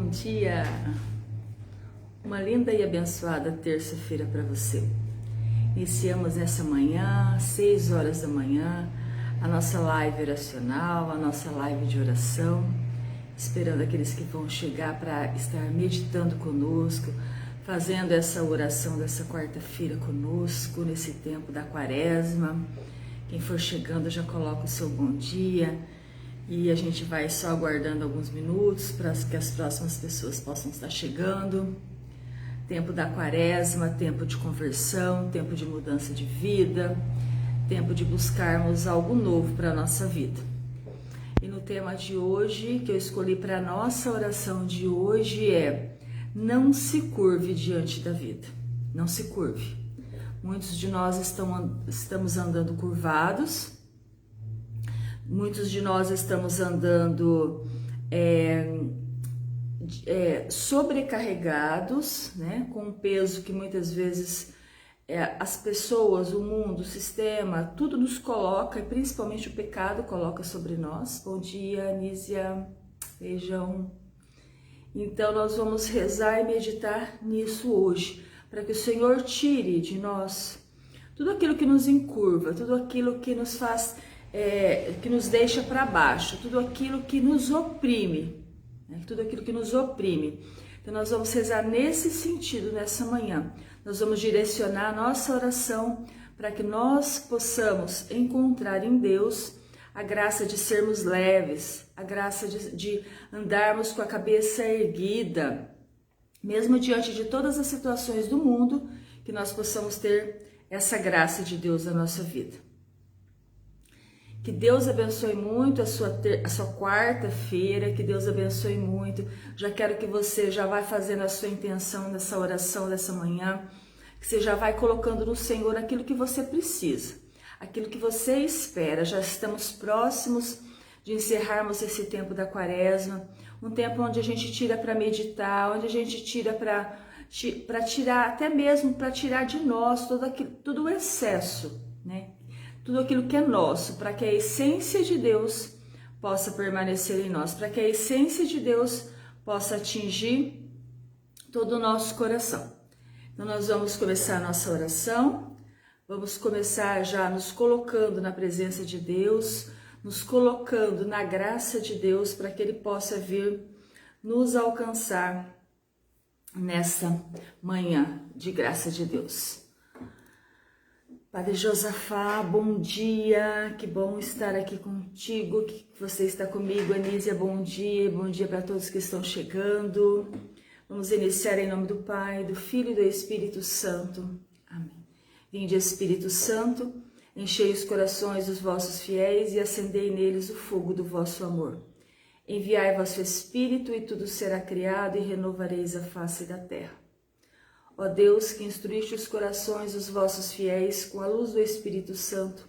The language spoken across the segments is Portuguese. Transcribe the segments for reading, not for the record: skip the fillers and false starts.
bom dia! Uma linda e abençoada terça-feira para você. Iniciamos nessa manhã, 6 horas da manhã, a nossa live oracional, a nossa live de oração, esperando aqueles que vão chegar para estar meditando conosco, fazendo essa oração dessa quarta-feira conosco, nesse tempo da quaresma. Quem for chegando já coloca o seu bom dia. E a gente vai só aguardando alguns minutos para que as próximas pessoas possam estar chegando. Tempo da quaresma, tempo de conversão, tempo de mudança de vida, tempo de buscarmos algo novo para a nossa vida. E no tema de hoje, que eu escolhi para a nossa oração de hoje é: não se curve diante da vida. Não se curve. Muitos de nós estamos andando curvados. Muitos de nós estamos andando sobrecarregados, né, com um peso que muitas vezes as pessoas, o mundo, o sistema, tudo nos coloca, e principalmente o pecado coloca sobre nós. Bom dia, Anísia, beijão. Então nós vamos rezar e meditar nisso hoje, para que o Senhor tire de nós tudo aquilo que nos encurva, tudo aquilo que nos faz que nos deixa para baixo, tudo aquilo que nos oprime, né? Tudo aquilo que nos oprime. Então nós vamos rezar nesse sentido nessa manhã. Nós vamos direcionar a nossa oração para que nós possamos encontrar em Deus a graça de sermos leves, a graça de andarmos com a cabeça erguida, mesmo diante de todas as situações do mundo, que nós possamos ter essa graça de Deus na nossa vida. Que Deus abençoe muito a sua quarta-feira, que Deus abençoe muito. Já quero que você já vá fazendo a sua intenção nessa oração dessa manhã, que você já vai colocando no Senhor aquilo que você precisa, aquilo que você espera. Já estamos próximos de encerrarmos esse tempo da quaresma, um tempo onde a gente tira para meditar, onde a gente tira para tirar, até mesmo para tirar de nós todo o excesso, né? Tudo aquilo que é nosso, para que a essência de Deus possa permanecer em nós, para que a essência de Deus possa atingir todo o nosso coração. Então nós vamos começar a nossa oração, vamos começar já nos colocando na presença de Deus, nos colocando na graça de Deus, para que Ele possa vir nos alcançar nessa manhã de graça de Deus. Padre Josafá, bom dia, que bom estar aqui contigo, que você está comigo. Anísia, bom dia para todos que estão chegando. Vamos iniciar em nome do Pai, do Filho e do Espírito Santo. Amém. Vinde, Espírito Santo, enchei os corações dos vossos fiéis e acendei neles o fogo do vosso amor. Enviai vosso Espírito e tudo será criado e renovareis a face da terra. Ó Deus, que instruíste os corações dos vossos fiéis com a luz do Espírito Santo,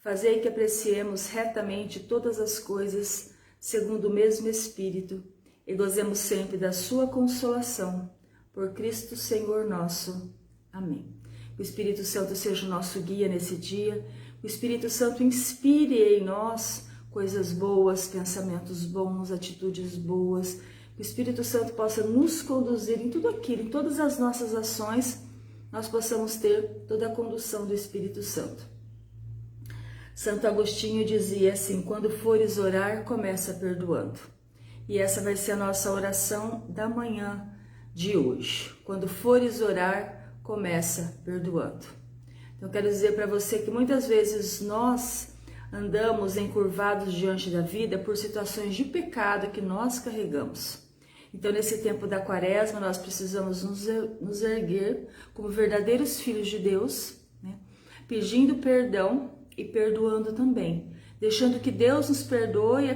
fazei que apreciemos retamente todas as coisas segundo o mesmo Espírito e gozemos sempre da sua consolação. Por Cristo Senhor nosso. Amém. Que o Espírito Santo seja o nosso guia nesse dia. Que o Espírito Santo inspire em nós coisas boas, pensamentos bons, atitudes boas. Que o Espírito Santo possa nos conduzir em tudo aquilo, em todas as nossas ações, nós possamos ter toda a condução do Espírito Santo. Santo Agostinho dizia assim: quando fores orar, começa perdoando. E essa vai ser a nossa oração da manhã de hoje. Quando fores orar, começa perdoando. Então quero dizer para você que muitas vezes nós andamos encurvados diante da vida por situações de pecado que nós carregamos. Então, nesse tempo da quaresma, nós precisamos nos erguer como verdadeiros filhos de Deus, né? Pedindo perdão e perdoando também, deixando que Deus nos perdoe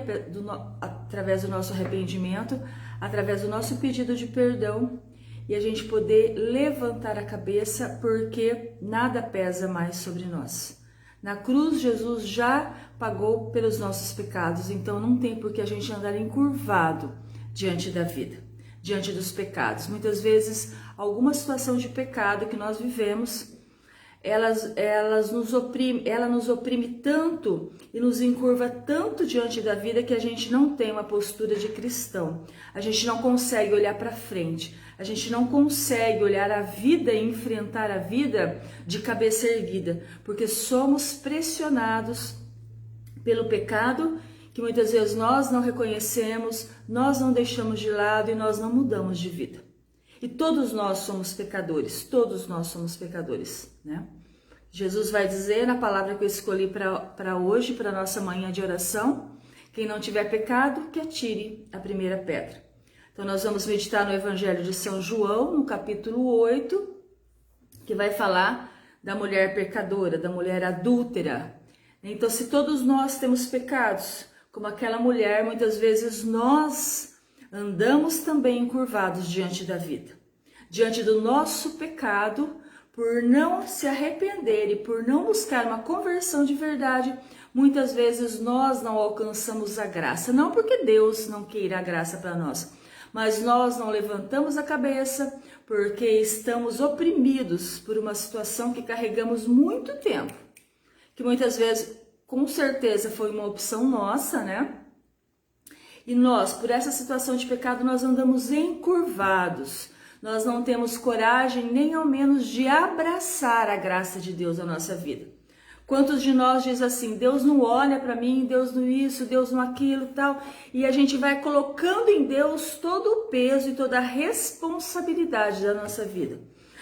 através do nosso arrependimento, através do nosso pedido de perdão, e a gente poder levantar a cabeça, porque nada pesa mais sobre nós. Na cruz, Jesus já pagou pelos nossos pecados, então não tem por que a gente andar encurvado diante da vida, diante dos pecados. Muitas vezes, alguma situação de pecado que nós vivemos ela nos oprime tanto e nos encurva tanto diante da vida que a gente não tem uma postura de cristão. A gente não consegue olhar para frente. A gente não consegue olhar a vida e enfrentar a vida de cabeça erguida, porque somos pressionados pelo pecado que muitas vezes nós não reconhecemos, nós não deixamos de lado e nós não mudamos de vida. E todos nós somos pecadores, né? Jesus vai dizer na palavra que eu escolhi para hoje, para nossa manhã de oração, quem não tiver pecado, que atire a primeira pedra. Então nós vamos meditar no Evangelho de São João, no capítulo 8, que vai falar da mulher pecadora, da mulher adúltera. Então se todos nós temos pecados, como aquela mulher, muitas vezes nós andamos também encurvados diante da vida, diante do nosso pecado, por não se arrepender e por não buscar uma conversão de verdade, muitas vezes nós não alcançamos a graça. Não porque Deus não queira a graça para nós, mas nós não levantamos a cabeça porque estamos oprimidos por uma situação que carregamos muito tempo, que muitas vezes, com certeza, foi uma opção nossa, né? E nós, por essa situação de pecado, nós andamos encurvados. Nós não temos coragem nem ao menos de abraçar a graça de Deus na nossa vida. Quantos de nós diz assim, Deus não olha para mim, Deus não isso, Deus não aquilo, tal. E a gente vai colocando em Deus todo o peso e toda a responsabilidade da nossa vida.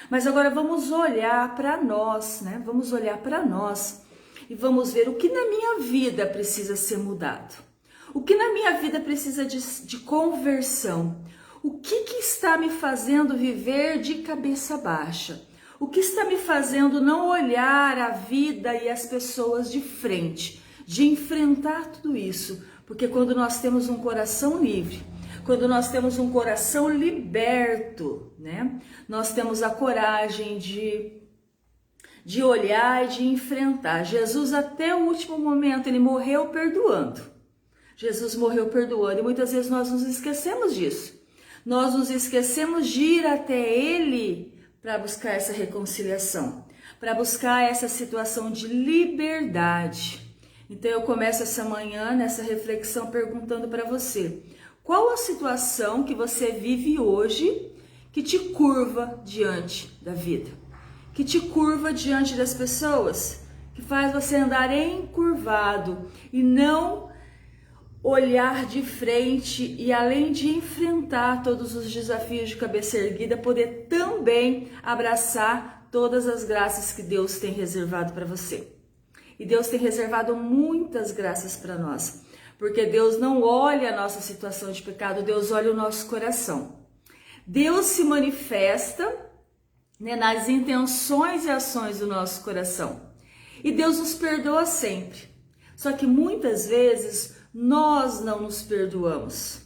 Mas agora vamos olhar para nós, né? Vamos olhar para nós e vamos ver o que na minha vida precisa ser mudado. O que na minha vida precisa de conversão? O que está me fazendo viver de cabeça baixa? O que está me fazendo não olhar a vida e as pessoas de frente, de enfrentar tudo isso? Porque quando nós temos um coração livre, quando nós temos um coração liberto, né? Nós temos a coragem de olhar e de enfrentar. Jesus até o último momento, ele morreu perdoando. Jesus morreu perdoando e muitas vezes nós nos esquecemos disso. Nós nos esquecemos de ir até Ele para buscar essa reconciliação, para buscar essa situação de liberdade. Então eu começo essa manhã nessa reflexão perguntando para você, qual a situação que você vive hoje que te curva diante da vida? Que te curva diante das pessoas? Que faz você andar encurvado e não olhar de frente e além de enfrentar todos os desafios de cabeça erguida, poder também abraçar todas as graças que Deus tem reservado para você. E Deus tem reservado muitas graças para nós, porque Deus não olha a nossa situação de pecado, Deus olha o nosso coração. Deus se manifesta, né, nas intenções e ações do nosso coração. E Deus nos perdoa sempre. Só que muitas vezes nós não nos perdoamos.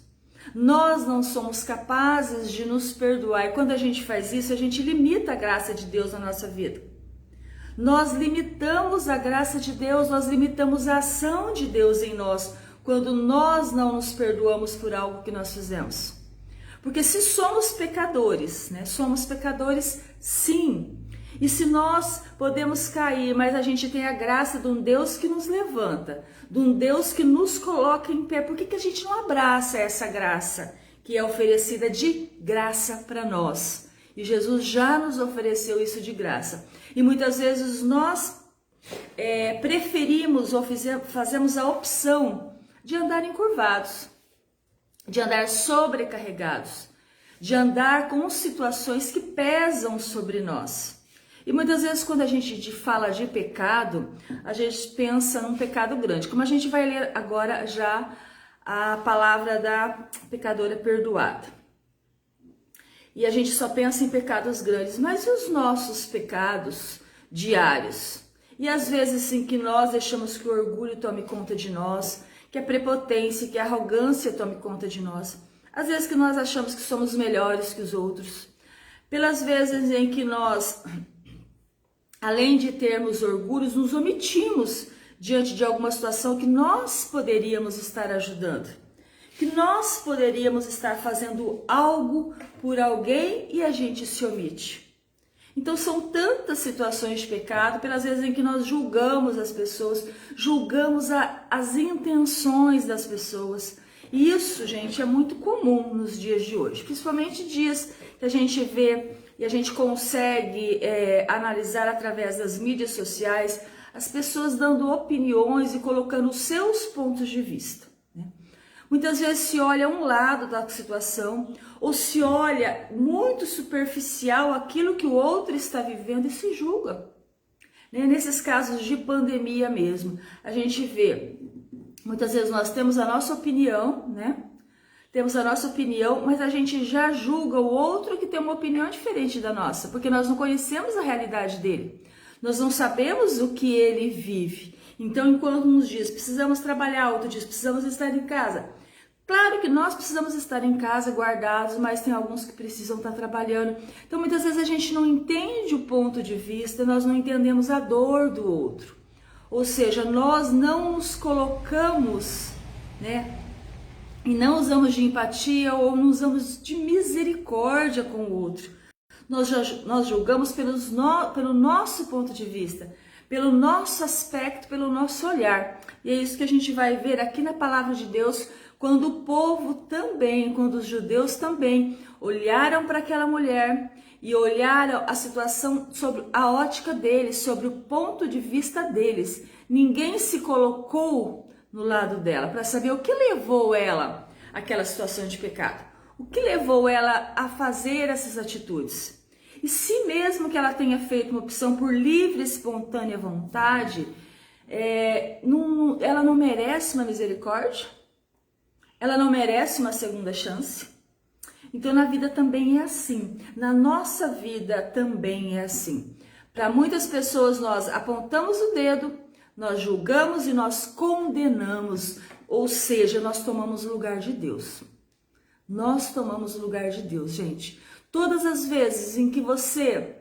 Nós não somos capazes de nos perdoar. E quando a gente faz isso, a gente limita a graça de Deus na nossa vida. Nós limitamos a graça de Deus, nós limitamos a ação de Deus em nós, quando nós não nos perdoamos por algo que nós fizemos. Porque se somos pecadores, né? Somos pecadores sim. E se nós podemos cair, mas a gente tem a graça de um Deus que nos levanta, de um Deus que nos coloca em pé, por que a gente não abraça essa graça que é oferecida de graça para nós? E Jesus já nos ofereceu isso de graça. E muitas vezes nós preferimos ou fazemos a opção de andar encurvados, de andar sobrecarregados, de andar com situações que pesam sobre nós. E muitas vezes quando a gente fala de pecado, a gente pensa num pecado grande. Como a gente vai ler agora já a palavra da pecadora perdoada. E a gente só pensa em pecados grandes, mas e os nossos pecados diários? E às vezes em que nós deixamos que o orgulho tome conta de nós, que a prepotência, que a arrogância tome conta de nós. Às vezes que nós achamos que somos melhores que os outros. Pelas vezes em que nós, além de termos orgulhos, nos omitimos diante de alguma situação que nós poderíamos estar ajudando, que nós poderíamos estar fazendo algo por alguém e a gente se omite. Então são tantas situações de pecado, pelas vezes em que nós julgamos as pessoas, julgamos as intenções das pessoas. E isso, gente, é muito comum nos dias de hoje, principalmente dias que a gente vê e a gente consegue analisar através das mídias sociais, as pessoas dando opiniões e colocando os seus pontos de vista, né? Muitas vezes se olha um lado da situação, ou se olha muito superficial aquilo que o outro está vivendo e se julga, né? Nesses casos de pandemia mesmo, a gente vê, muitas vezes nós temos a nossa opinião, né? Temos a nossa opinião, mas a gente já julga o outro que tem uma opinião diferente da nossa, porque nós não conhecemos a realidade dele. Nós não sabemos o que ele vive. Então, enquanto uns dias precisamos trabalhar, outros dias precisamos estar em casa. Claro que nós precisamos estar em casa guardados, mas tem alguns que precisam estar trabalhando. Então, muitas vezes a gente não entende o ponto de vista, nós não entendemos a dor do outro. Ou seja, nós não nos colocamos, né? E não usamos de empatia ou não usamos de misericórdia com o outro. Nós julgamos pelo nosso ponto de vista, pelo nosso aspecto, pelo nosso olhar. E é isso que a gente vai ver aqui na palavra de Deus, quando o povo também, quando os judeus também olharam para aquela mulher e olharam a situação sobre a ótica deles, sobre o ponto de vista deles. Ninguém se colocou no lado dela para saber o que levou ela àquela situação de pecado. O que levou ela a fazer essas atitudes? E se mesmo que ela tenha feito uma opção por livre e espontânea vontade, ela não merece uma misericórdia? Ela não merece uma segunda chance? Então na vida também é assim, na nossa vida também é assim. Para muitas pessoas nós apontamos o dedo, nós julgamos e nós condenamos, ou seja, nós tomamos o lugar de Deus. Nós tomamos o lugar de Deus, gente. Todas as vezes em que você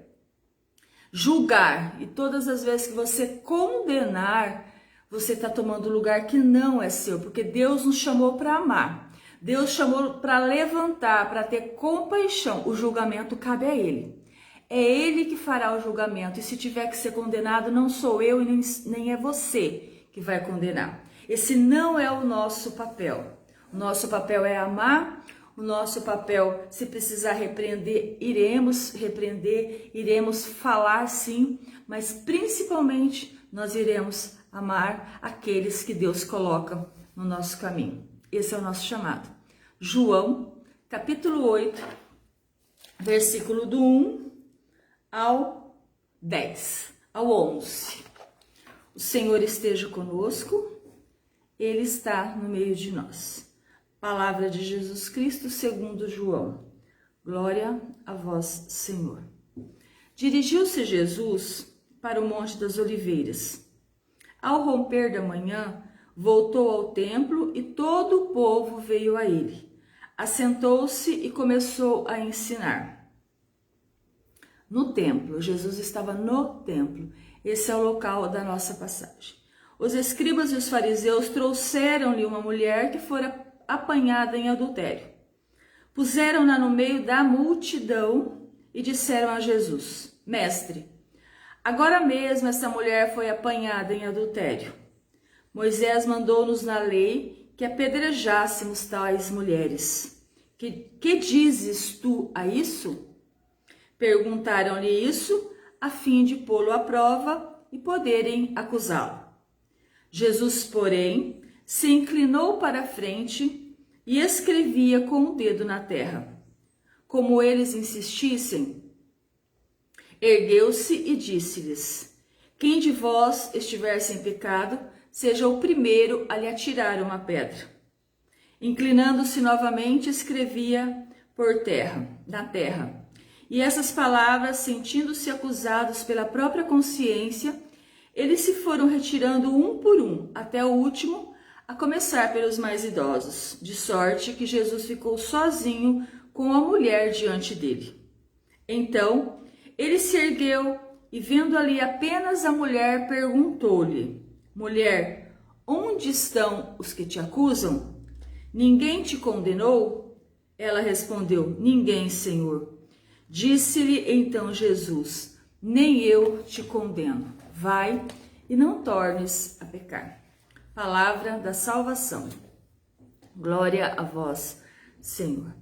julgar e todas as vezes que você condenar, você está tomando o lugar que não é seu, porque Deus nos chamou para amar. Deus chamou para levantar, para ter compaixão. O julgamento cabe a Ele. É Ele que fará o julgamento. E se tiver que ser condenado, não sou eu e nem é você que vai condenar. Esse não é o nosso papel. O nosso papel é amar. O nosso papel, se precisar repreender, iremos falar sim, mas principalmente nós iremos amar aqueles que Deus coloca no nosso caminho. Esse é o nosso chamado. João, capítulo 8, versículo do 1 ao 10, ao 11. O Senhor esteja conosco, Ele está no meio de nós. Palavra de Jesus Cristo segundo João. Glória a vós, Senhor. Dirigiu-se Jesus para o Monte das Oliveiras. Ao romper da manhã, voltou ao templo e todo o povo veio a ele. Assentou-se e começou a ensinar. No templo, Jesus estava no templo. Esse é o local da nossa passagem. Os escribas e os fariseus trouxeram-lhe uma mulher que fora apanhada em adultério. Puseram-na no meio da multidão e disseram a Jesus: Mestre, agora mesmo essa mulher foi apanhada em adultério. Moisés mandou-nos na lei que apedrejássemos tais mulheres. Que dizes tu a isso? Perguntaram-lhe isso a fim de pô-lo à prova e poderem acusá-lo. Jesus, porém, se inclinou para a frente e escrevia com o dedo na terra. Como eles insistissem, ergueu-se e disse-lhes: Quem de vós estiver sem pecado, seja o primeiro a lhe atirar uma pedra. Inclinando-se novamente, escrevia por terra, na terra. E essas palavras, sentindo-se acusados pela própria consciência, eles se foram retirando um por um, até o último, a começar pelos mais idosos, de sorte que Jesus ficou sozinho com a mulher diante dele. Então, ele se ergueu e, vendo ali apenas a mulher, perguntou-lhe: Mulher, onde estão os que te acusam? Ninguém te condenou? Ela respondeu: Ninguém, Senhor. Disse-lhe então Jesus: nem eu te condeno. Vai e não tornes a pecar. Palavra da salvação. Glória a vós, Senhor.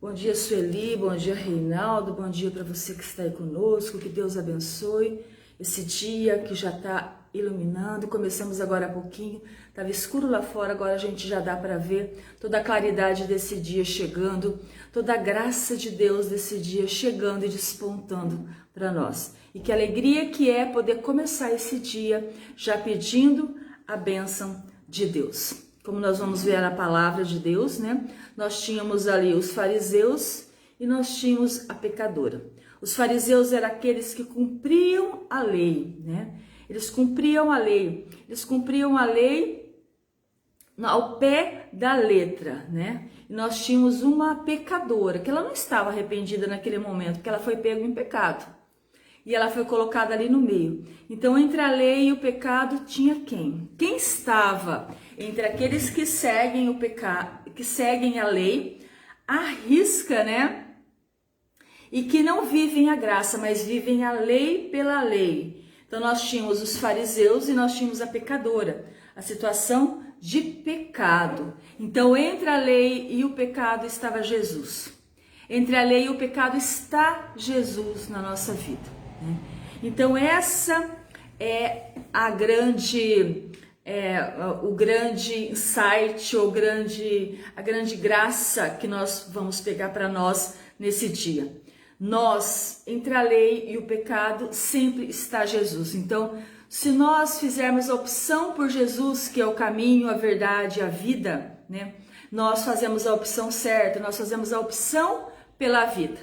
Bom dia, Sueli, bom dia, Reinaldo, bom dia para você que está aí conosco, que Deus abençoe esse dia que já está iluminando. Começamos agora há pouquinho, estava escuro lá fora, agora a gente já dá para ver toda a claridade desse dia chegando, toda a graça de Deus desse dia chegando e despontando para nós. E que alegria que é poder começar esse dia já pedindo a bênção de Deus. Como nós vamos ver na palavra de Deus, né? Nós tínhamos ali os fariseus e nós tínhamos a pecadora. Os fariseus eram aqueles que cumpriam a lei, né? Eles cumpriam a lei ao pé da letra, né? E nós tínhamos uma pecadora, que ela não estava arrependida naquele momento, porque ela foi pega em pecado. E ela foi colocada ali no meio. Então, entre a lei e o pecado, tinha quem? Quem estava entre aqueles que seguem o pecado, que seguem a lei, à risca, né? E que não vivem a graça, mas vivem a lei pela lei. Então, nós tínhamos os fariseus e nós tínhamos a pecadora. A situação de pecado. Então, entre a lei e o pecado estava Jesus. Entre a lei e o pecado está Jesus na nossa vida. Então essa é a o grande insight, a grande graça que nós vamos pegar para nós nesse dia. Nós, entre a lei e o pecado, sempre está Jesus. Então, se nós fizermos a opção por Jesus, que é o caminho, a verdade, a vida, né? Nós fazemos a opção certa, nós fazemos a opção pela vida.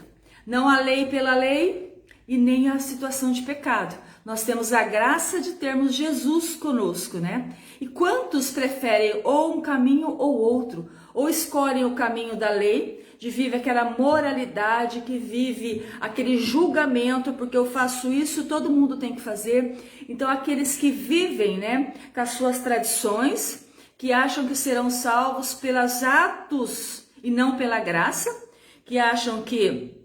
Não a lei pela lei, e nem a situação de pecado. Nós temos a graça de termos Jesus conosco, né? E quantos preferem ou um caminho ou outro? Ou escolhem o caminho da lei, de viver aquela moralidade, que vive aquele julgamento, porque eu faço isso, todo mundo tem que fazer. Então aqueles que vivem, né, com as suas tradições, que acham que serão salvos pelos atos e não pela graça, que acham que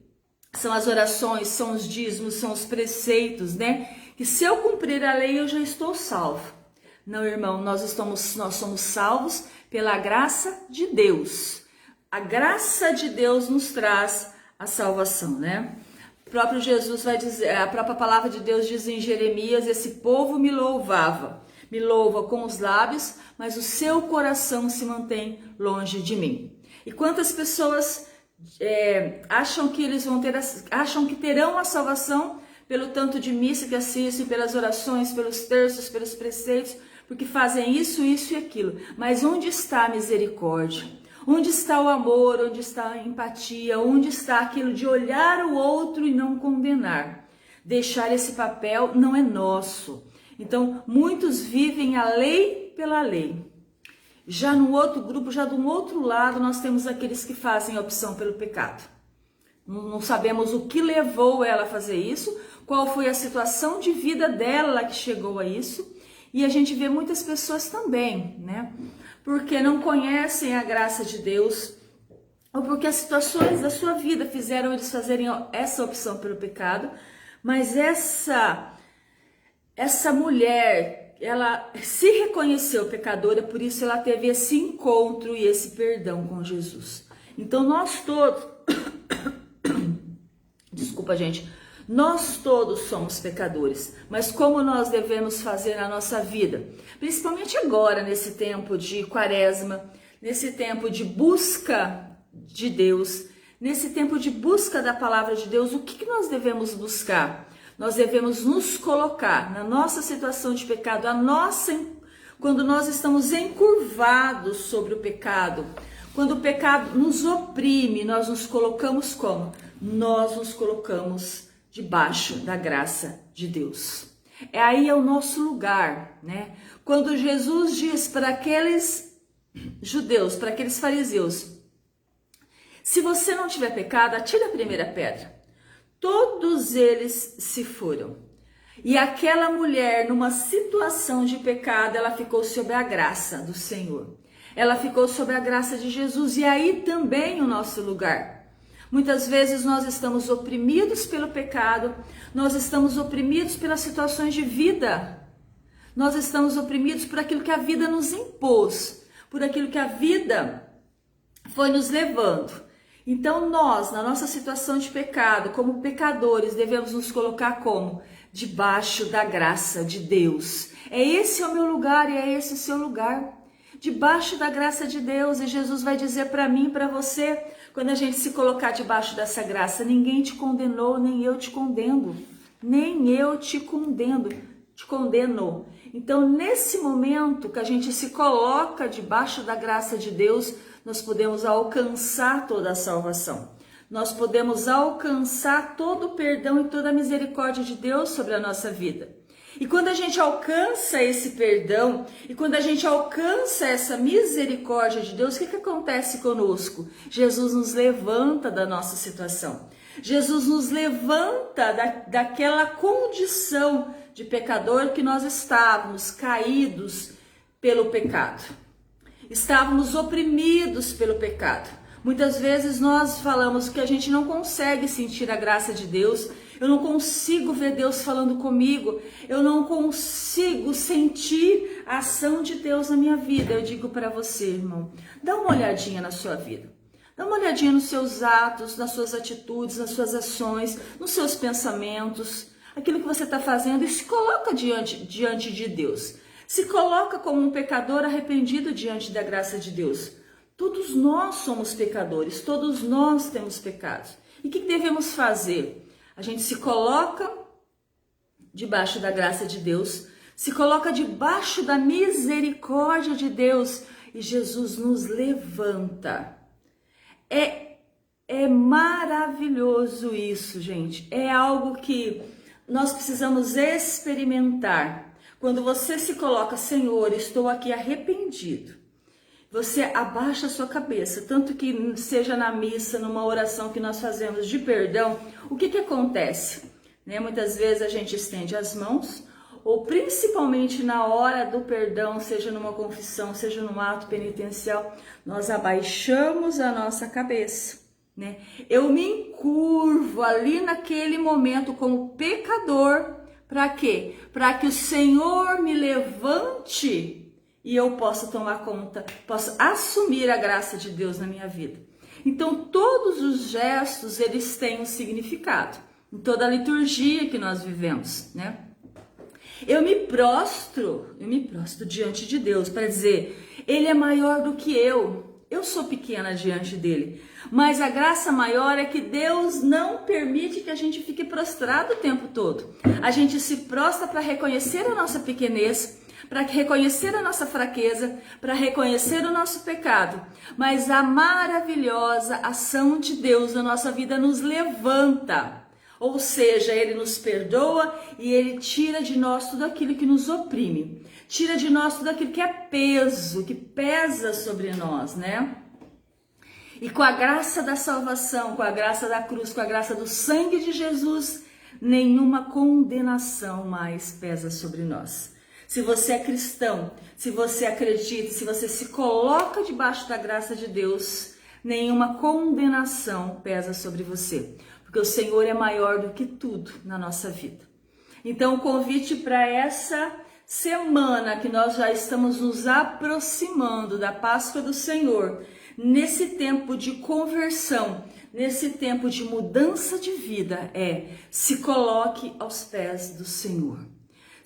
são as orações, são os dízimos, são os preceitos, né? Que se eu cumprir a lei, eu já estou salvo. Não, irmão, nós somos salvos pela graça de Deus. A graça de Deus nos traz a salvação, né? O próprio Jesus vai dizer, a própria palavra de Deus diz em Jeremias: esse povo me louva com os lábios, mas o seu coração se mantém longe de mim. E quantas pessoas acham que terão a salvação pelo tanto de missa que assistem, pelas orações, pelos terços, pelos preceitos, porque fazem isso e aquilo. Mas onde está a misericórdia? Onde está o amor? Onde está a empatia? Onde está aquilo de olhar o outro e não condenar? Deixar esse papel não é nosso. Então, muitos vivem a lei pela lei. Já no outro grupo, já do outro lado, nós temos aqueles que fazem a opção pelo pecado. Não sabemos o que levou ela a fazer isso, qual foi a situação de vida dela que chegou a isso. E a gente vê muitas pessoas também, né? Porque não conhecem a graça de Deus, ou porque as situações da sua vida fizeram eles fazerem essa opção pelo pecado. Mas essa mulher, ela se reconheceu pecadora, por isso ela teve esse encontro e esse perdão com Jesus. Então nós todos, desculpa gente, nós todos somos pecadores, mas como nós devemos fazer na nossa vida? Principalmente agora, nesse tempo de quaresma, nesse tempo de busca de Deus, nesse tempo de busca da palavra de Deus, o que nós devemos buscar? Nós devemos nos colocar na nossa situação de pecado, quando nós estamos encurvados sobre o pecado, quando o pecado nos oprime, nós nos colocamos como? Nós nos colocamos debaixo da graça de Deus. Aí é o nosso lugar, né? Quando Jesus diz para aqueles judeus, para aqueles fariseus: se você não tiver pecado, atire a primeira pedra. Todos eles se foram. E aquela mulher, numa situação de pecado, ela ficou sob a graça do Senhor. Ela ficou sob a graça de Jesus. E aí também o nosso lugar. Muitas vezes nós estamos oprimidos pelo pecado, nós estamos oprimidos pelas situações de vida, nós estamos oprimidos por aquilo que a vida nos impôs, por aquilo que a vida foi nos levando. Então nós, na nossa situação de pecado, como pecadores, devemos nos colocar como? Debaixo da graça de Deus. Esse é o meu lugar e é esse o seu lugar. Debaixo da graça de Deus. E Jesus vai dizer para mim e para você, quando a gente se colocar debaixo dessa graça, ninguém te condenou, nem eu te condeno. Nem eu te condeno. Então, nesse momento que a gente se coloca debaixo da graça de Deus, nós podemos alcançar toda a salvação. Nós podemos alcançar todo o perdão e toda a misericórdia de Deus sobre a nossa vida. E quando a gente alcança esse perdão, e quando a gente alcança essa misericórdia de Deus, o que acontece conosco? Jesus nos levanta da nossa situação. Jesus nos levanta daquela condição de pecador que nós estávamos, caídos pelo pecado. Estávamos oprimidos pelo pecado. Muitas vezes nós falamos que a gente não consegue sentir a graça de Deus, eu não consigo ver Deus falando comigo, eu não consigo sentir a ação de Deus na minha vida. Eu digo para você, irmão, dá uma olhadinha na sua vida. Dá uma olhadinha nos seus atos, nas suas atitudes, nas suas ações, nos seus pensamentos, aquilo que você está fazendo, e se coloca diante de Deus. Se coloca como um pecador arrependido diante da graça de Deus. Todos nós somos pecadores, todos nós temos pecados. E o que devemos fazer? A gente se coloca debaixo da graça de Deus, se coloca debaixo da misericórdia de Deus e Jesus nos levanta. É maravilhoso isso, gente. É algo que nós precisamos experimentar. Quando você se coloca, Senhor, estou aqui arrependido. Você abaixa a sua cabeça, tanto que seja na missa, numa oração que nós fazemos de perdão, o que acontece? Muitas vezes a gente estende as mãos, ou principalmente na hora do perdão, seja numa confissão, seja num ato penitencial, nós abaixamos a nossa cabeça. Eu me encurvo ali naquele momento como pecador, para quê? Para que o Senhor me levante e eu possa tomar conta, possa assumir a graça de Deus na minha vida. Então, todos os gestos, eles têm um significado, em toda a liturgia que nós vivemos, Eu me prostro diante de Deus para dizer, Ele é maior do que eu sou pequena diante dele, mas a graça maior é que Deus não permite que a gente fique prostrado o tempo todo. A gente se prostra para reconhecer a nossa pequenez, para reconhecer a nossa fraqueza, para reconhecer o nosso pecado, mas a maravilhosa ação de Deus na nossa vida nos levanta, ou seja, Ele nos perdoa e Ele tira de nós tudo aquilo que nos oprime, tira de nós tudo aquilo que é peso, que pesa sobre nós, E com a graça da salvação, com a graça da cruz, com a graça do sangue de Jesus, nenhuma condenação mais pesa sobre nós. Se você é cristão, se você acredita, se você se coloca debaixo da graça de Deus, nenhuma condenação pesa sobre você, porque o Senhor é maior do que tudo na nossa vida. Então, o convite para essa semana que nós já estamos nos aproximando da Páscoa do Senhor, nesse tempo de conversão, nesse tempo de mudança de vida, se coloque aos pés do Senhor.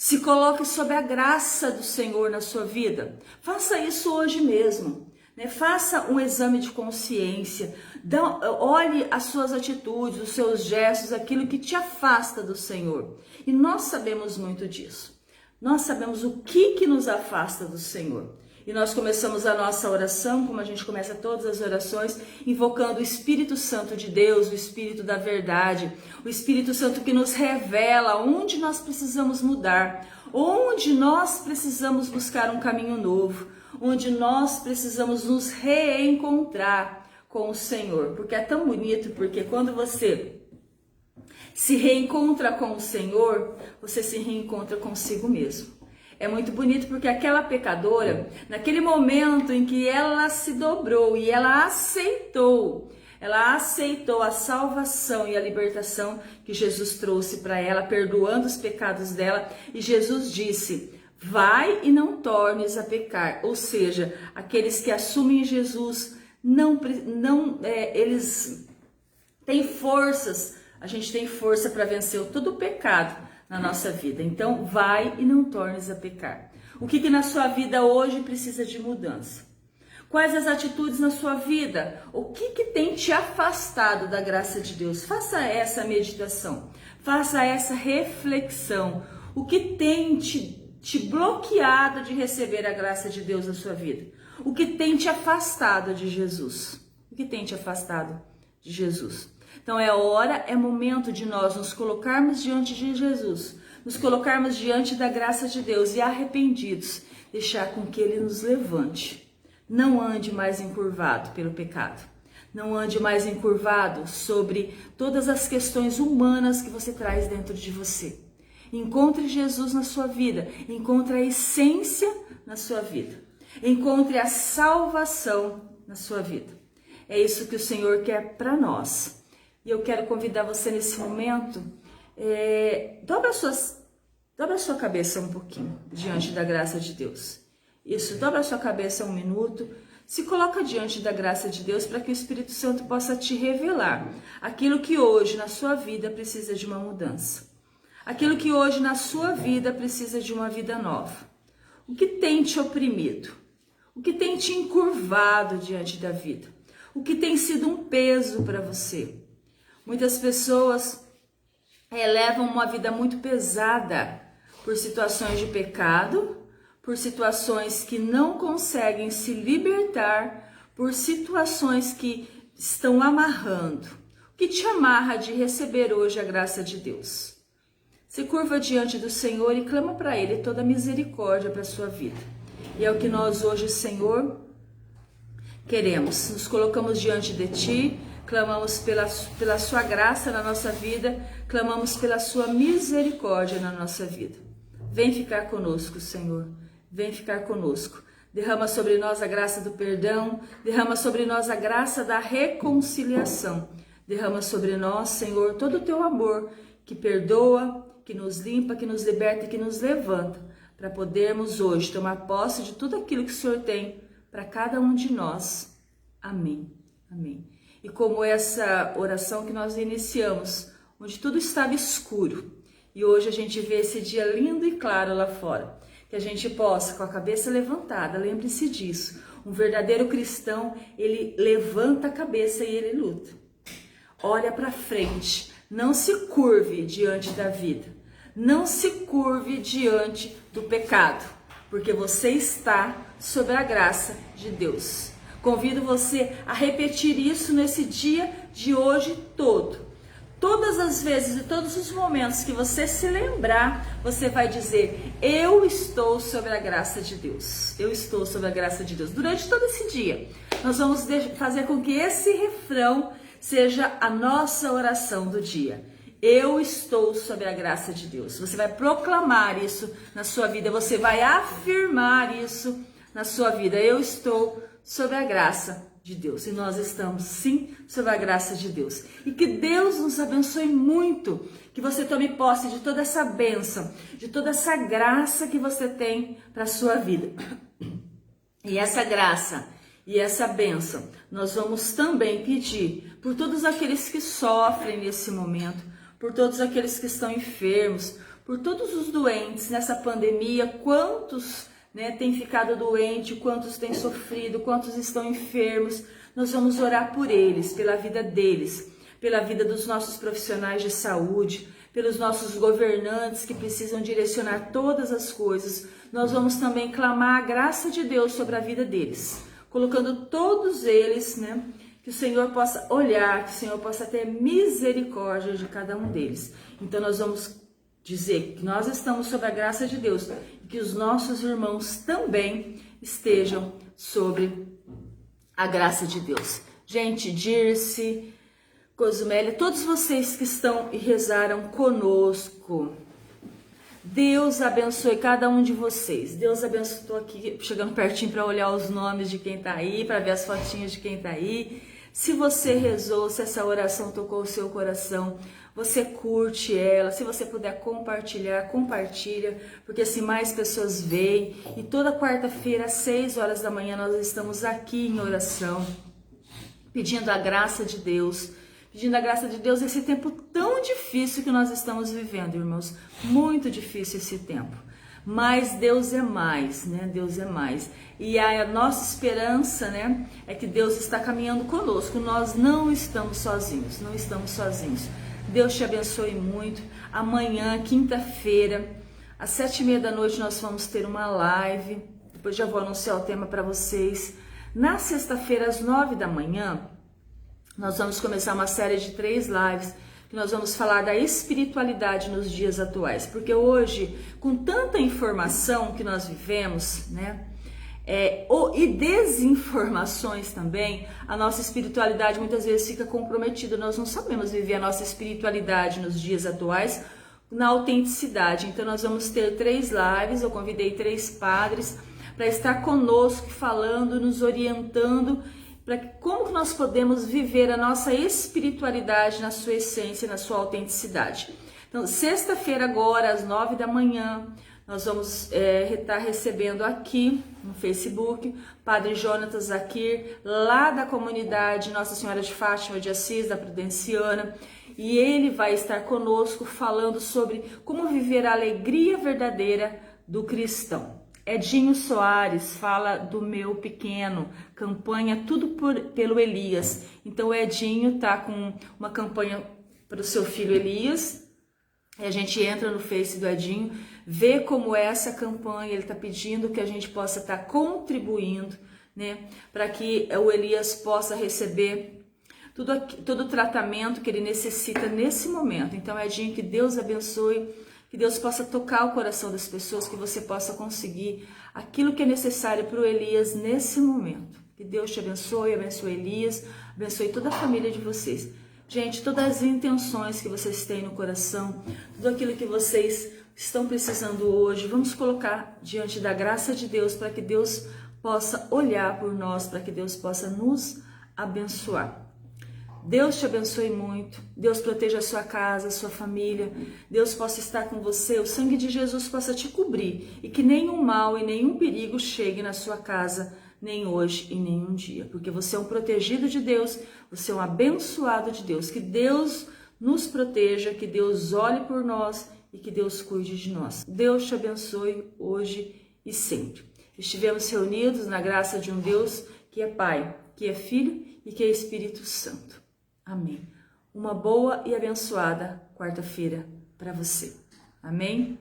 Se coloque sob a graça do Senhor na sua vida. Faça isso hoje mesmo. Faça um exame de consciência. Olhe as suas atitudes, os seus gestos, aquilo que te afasta do Senhor. E nós sabemos muito disso. Nós sabemos o que nos afasta do Senhor. E nós começamos a nossa oração, como a gente começa todas as orações, invocando o Espírito Santo de Deus, o Espírito da verdade, o Espírito Santo que nos revela onde nós precisamos mudar, onde nós precisamos buscar um caminho novo, onde nós precisamos nos reencontrar com o Senhor. Porque é tão bonito, porque quando você se reencontra com o Senhor, você se reencontra consigo mesmo. É muito bonito porque aquela pecadora, naquele momento em que ela se dobrou e ela aceitou, Ela aceitou a salvação e a libertação que Jesus trouxe para ela, perdoando os pecados dela. E Jesus disse: vai e não tornes a pecar. Ou seja, aqueles que assumem Jesus, eles têm forças. A gente tem força para vencer todo o pecado na nossa vida. Então, vai e não tornes a pecar. O que na sua vida hoje precisa de mudança? Quais as atitudes na sua vida? O que tem te afastado da graça de Deus? Faça essa meditação, faça essa reflexão. O que tem te bloqueado de receber a graça de Deus na sua vida? O que tem te afastado de Jesus? O que tem te afastado de Jesus? Então é momento de nós nos colocarmos diante de Jesus, nos colocarmos diante da graça de Deus e arrependidos, deixar com que Ele nos levante. Não ande mais encurvado pelo pecado. Não ande mais encurvado sobre todas as questões humanas que você traz dentro de você. Encontre Jesus na sua vida. Encontre a essência na sua vida. Encontre a salvação na sua vida. É isso que o Senhor quer para nós. E eu quero convidar você nesse momento, dobra a sua cabeça um pouquinho diante da graça de Deus. Isso, dobra a sua cabeça um minuto, se coloca diante da graça de Deus para que o Espírito Santo possa te revelar aquilo que hoje na sua vida precisa de uma mudança. Aquilo que hoje na sua vida precisa de uma vida nova. O que tem te oprimido? O que tem te encurvado diante da vida? O que tem sido um peso para você? Muitas pessoas levam uma vida muito pesada por situações de pecado, por situações que não conseguem se libertar, por situações que estão amarrando. O que te amarra de receber hoje a graça de Deus? Se curva diante do Senhor e clama para Ele toda a misericórdia para a sua vida. E é o que nós hoje, Senhor, queremos. Nos colocamos diante de Ti, clamamos pela Sua graça na nossa vida, clamamos pela Sua misericórdia na nossa vida. Vem ficar conosco, Senhor. Vem ficar conosco. Derrama sobre nós a graça do perdão, derrama sobre nós a graça da reconciliação. Derrama sobre nós, Senhor, todo o Teu amor que perdoa, que nos limpa, que nos liberta e que nos levanta, para podermos hoje tomar posse de tudo aquilo que o Senhor tem para cada um de nós. Amém. Amém. E como essa oração que nós iniciamos, onde tudo estava escuro, e hoje a gente vê esse dia lindo e claro lá fora, que a gente possa, com a cabeça levantada, lembre-se disso, um verdadeiro cristão, ele levanta a cabeça e ele luta. Olha para frente, não se curve diante da vida, não se curve diante do pecado, porque você está sob a graça de Deus. Convido você a repetir isso nesse dia de hoje todo. Todas as vezes e todos os momentos que você se lembrar, você vai dizer: eu estou sob a graça de Deus. Eu estou sob a graça de Deus. Durante todo esse dia, nós vamos fazer com que esse refrão seja a nossa oração do dia. Eu estou sob a graça de Deus. Você vai proclamar isso na sua vida. Você vai afirmar isso na sua vida. Eu estou sob a graça de Deus. E nós estamos, sim, sob a graça de Deus. E que Deus nos abençoe muito. Que você tome posse de toda essa bênção, de toda essa graça que você tem para a sua vida. E essa graça e essa bênção, nós vamos também pedir por todos aqueles que sofrem nesse momento, por todos aqueles que estão enfermos, por todos os doentes nessa pandemia, quantos têm ficado doentes, quantos têm sofrido, quantos estão enfermos. Nós vamos orar por eles, pela vida deles, pela vida dos nossos profissionais de saúde, pelos nossos governantes que precisam direcionar todas as coisas. Nós vamos também clamar a graça de Deus sobre a vida deles, colocando todos eles, que o Senhor possa olhar, que o Senhor possa ter misericórdia de cada um deles. Então nós vamos dizer que nós estamos sob a graça de Deus e que os nossos irmãos também estejam sobre a graça de Deus. Gente, Dirce, Cosmélia, todos vocês que estão e rezaram conosco, Deus abençoe cada um de vocês. Deus abençoe. Estou aqui chegando pertinho para olhar os nomes de quem está aí, para ver as fotinhas de quem está aí. Se você rezou, se essa oração tocou o seu coração, você curte ela, se você puder compartilhar, compartilha, porque assim mais pessoas veem. E toda quarta-feira às 6 horas da manhã nós estamos aqui em oração, pedindo a graça de Deus, esse tempo tão difícil que nós estamos vivendo, irmãos, muito difícil esse tempo. Mas Deus é mais, né? Deus é mais. E a nossa esperança, né, é que Deus está caminhando conosco. Nós não estamos sozinhos, não estamos sozinhos. Deus te abençoe muito. Amanhã, quinta-feira, às 7h30 da noite, nós vamos ter uma live. Depois já vou anunciar o tema para vocês. Na sexta-feira, às 9 da manhã, nós vamos começar uma série de 3 lives, que nós vamos falar da espiritualidade nos dias atuais, porque hoje, com tanta informação que nós vivemos, né, e desinformações também, a nossa espiritualidade muitas vezes fica comprometida, nós não sabemos viver a nossa espiritualidade nos dias atuais na autenticidade. Então nós vamos ter 3 lives, eu convidei 3 padres para estar conosco, falando, nos orientando, para como que nós podemos viver a nossa espiritualidade na sua essência, na sua autenticidade. Então, sexta-feira agora, às 9 da manhã, nós vamos estar recebendo aqui no Facebook, Padre Jonatas Zakir, lá da comunidade Nossa Senhora de Fátima de Assis, da Prudenciana, e ele vai estar conosco falando sobre como viver a alegria verdadeira do cristão. Edinho Soares fala do Meu Pequeno, campanha Tudo pelo Elias. Então o Edinho tá com uma campanha para o seu filho Elias. E a gente entra no Face do Edinho, vê como é essa campanha, ele está pedindo que a gente possa estar contribuindo, né, para que o Elias possa receber todo o tratamento que ele necessita nesse momento. Então Edinho, que Deus abençoe, que Deus possa tocar o coração das pessoas, que você possa conseguir aquilo que é necessário para o Elias nesse momento. Que Deus te abençoe, abençoe Elias, abençoe toda a família de vocês. Gente, todas as intenções que vocês têm no coração, tudo aquilo que vocês estão precisando hoje, vamos colocar diante da graça de Deus, para que Deus possa olhar por nós, para que Deus possa nos abençoar. Deus te abençoe muito, Deus proteja a sua casa, a sua família, Deus possa estar com você, o sangue de Jesus possa te cobrir e que nenhum mal e nenhum perigo chegue na sua casa, nem hoje e nem um dia, porque você é um protegido de Deus, você é um abençoado de Deus. Que Deus nos proteja, que Deus olhe por nós e que Deus cuide de nós. Deus te abençoe hoje e sempre. Estivemos reunidos na graça de um Deus que é Pai, que é Filho e que é Espírito Santo. Amém. Uma boa e abençoada quarta-feira para você. Amém?